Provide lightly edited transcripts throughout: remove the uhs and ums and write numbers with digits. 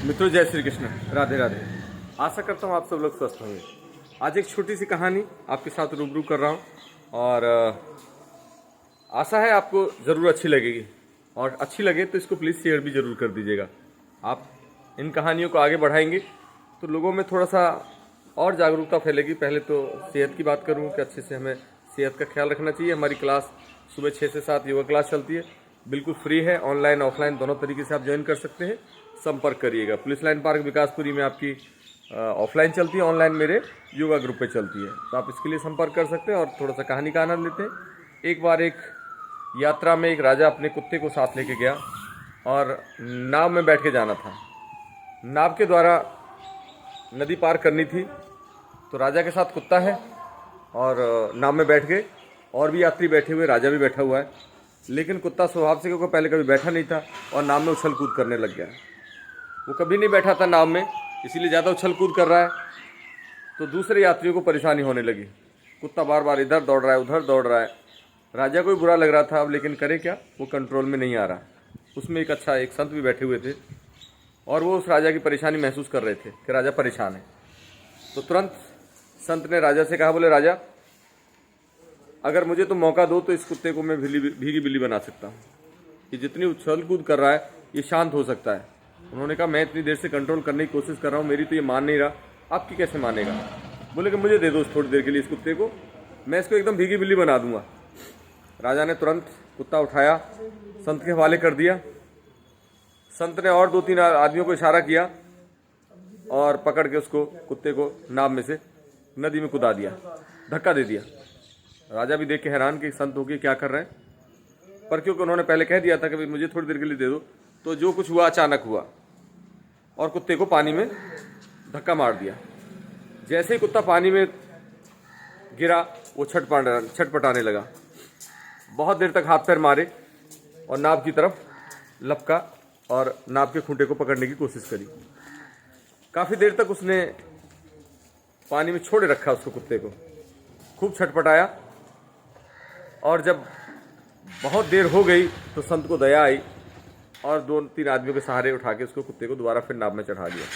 मित्रों, जय श्री कृष्ण, राधे राधे। आशा करता हूँ आप सब लोग स्वस्थ होंगे। आज एक छोटी सी कहानी आपके साथ रूबरू कर रहा हूँ और आशा है आपको ज़रूर अच्छी लगेगी, और अच्छी लगे तो इसको प्लीज़ शेयर भी ज़रूर कर दीजिएगा। आप इन कहानियों को आगे बढ़ाएंगे तो लोगों में थोड़ा सा और जागरूकता फैलेगी। पहले तो सेहत की बात करूँ कि अच्छे से हमें सेहत का ख्याल रखना चाहिए। हमारी क्लास सुबह 6 से 7 योगा क्लास चलती है, बिल्कुल फ्री है। ऑनलाइन ऑफलाइन दोनों तरीके से आप ज्वाइन कर सकते हैं। संपर्क करिएगा। पुलिस लाइन पार्क विकासपुरी में आपकी ऑफलाइन चलती है, ऑनलाइन मेरे योगा ग्रुप पे चलती है, तो आप इसके लिए संपर्क कर सकते हैं और थोड़ा सा कहानी का आनंद लेते हैं। एक बार एक यात्रा में एक राजा अपने कुत्ते को साथ लेके गया और नाव में बैठ के जाना था। नाव के द्वारा नदी पार करनी थी, तो राजा के साथ कुत्ता है और नाव में बैठ गए, और भी यात्री बैठे हुए, राजा भी बैठा हुआ है। लेकिन कुत्ता स्वभाव से, क्योंकि पहले कभी बैठा नहीं था और नाव में उछल कूद करने लग गया। वो कभी नहीं बैठा था नाव में, इसीलिए ज़्यादा उछल कूद कर रहा है, तो दूसरे यात्रियों को परेशानी होने लगी। कुत्ता बार बार इधर दौड़ रहा है, उधर दौड़ रहा है। राजा को भी बुरा लग रहा था, अब लेकिन करे क्या, वो कंट्रोल में नहीं आ रहा। उसमें एक संत भी बैठे हुए थे और वो उस राजा की परेशानी महसूस कर रहे थे कि राजा परेशान है। तो तुरंत संत ने राजा से कहा, बोले राजा, अगर मुझे तो मौका दो तो इस कुत्ते को मैं भीगी बिल्ली बना सकता हूँ। ये जितनी उछल कूद कर रहा है ये शांत हो सकता है। उन्होंने कहा, मैं इतनी देर से कंट्रोल करने की कोशिश कर रहा हूँ, मेरी तो ये मान नहीं रहा, आपकी कैसे मानेगा। बोले कि मुझे दे दो थोड़ी देर के लिए इस कुत्ते को, मैं इसको एकदम भीगी बिल्ली बना दूंगा। राजा ने तुरंत कुत्ता उठाया, संत के हवाले कर दिया। संत ने और 2-3 आदमियों को इशारा किया और पकड़ के उसको, कुत्ते को, नाव में से नदी में कूदा दिया, धक्का दे दिया। राजा भी देख के हैरान कि संत होके क्या कर रहे हैं, पर क्योंकि उन्होंने पहले कह दिया था कि मुझे थोड़ी देर के लिए दे दो, तो जो कुछ हुआ अचानक हुआ और कुत्ते को पानी में धक्का मार दिया। जैसे ही कुत्ता पानी में गिरा वो छटपटाने लगा। बहुत देर तक हाथ पैर मारे और नाव की तरफ लपका और नाव के खूंटे को पकड़ने की कोशिश करी। काफ़ी देर तक उसने पानी में छोड़े रखा उसको, कुत्ते को खूब छटपटाया, और जब बहुत देर हो गई तो संत को दया आई और 2-3 आदमियों के सहारे उठा के उसको, कुत्ते को दोबारा फिर नाव में चढ़ा दिया।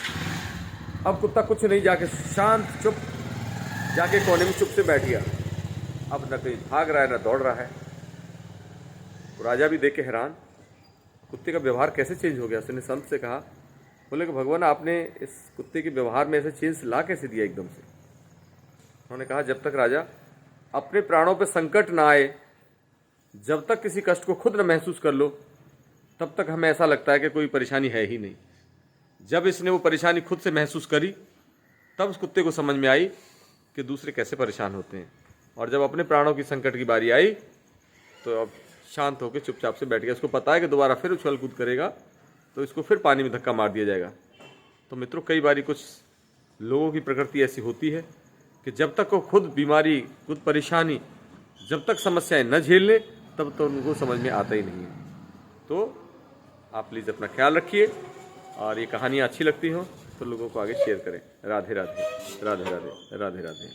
अब कुत्ता कुछ नहीं, जाके शांत चुप जाके कोने में चुप से बैठ गया। अब न कहीं भाग रहा है न दौड़ रहा है। तो राजा भी देख के हैरान, कुत्ते का व्यवहार कैसे चेंज हो गया। उसने संत से कहा, बोले कि भगवान, आपने इस कुत्ते के व्यवहार में ऐसे चेंज ला कैसे दिया एकदम से। उन्होंने कहा, जब तक राजा अपने प्राणों पर संकट ना आए, जब तक किसी कष्ट को खुद न महसूस कर लो, तब तक हमें ऐसा लगता है कि कोई परेशानी है ही नहीं। जब इसने वो परेशानी खुद से महसूस करी, तब उस कुत्ते को समझ में आई कि दूसरे कैसे परेशान होते हैं, और जब अपने प्राणों की संकट की बारी आई तो अब शांत होकर चुपचाप से बैठ गया। उसको पता है कि दोबारा फिर उछल कूद करेगा तो इसको फिर पानी में धक्का मार दिया जाएगा। तो मित्रों, कई बारी कुछ लोगों की प्रकृति ऐसी होती है कि जब तक वो खुद बीमारी, खुद परेशानी, जब तक समस्याएं न झेल ले, तब तो उनको समझ में आता ही नहीं है। तो आप प्लीज़ अपना ख्याल रखिए, और ये कहानियाँ अच्छी लगती हो तो लोगों को आगे शेयर करें। राधे राधे, राधे राधे, राधे राधे।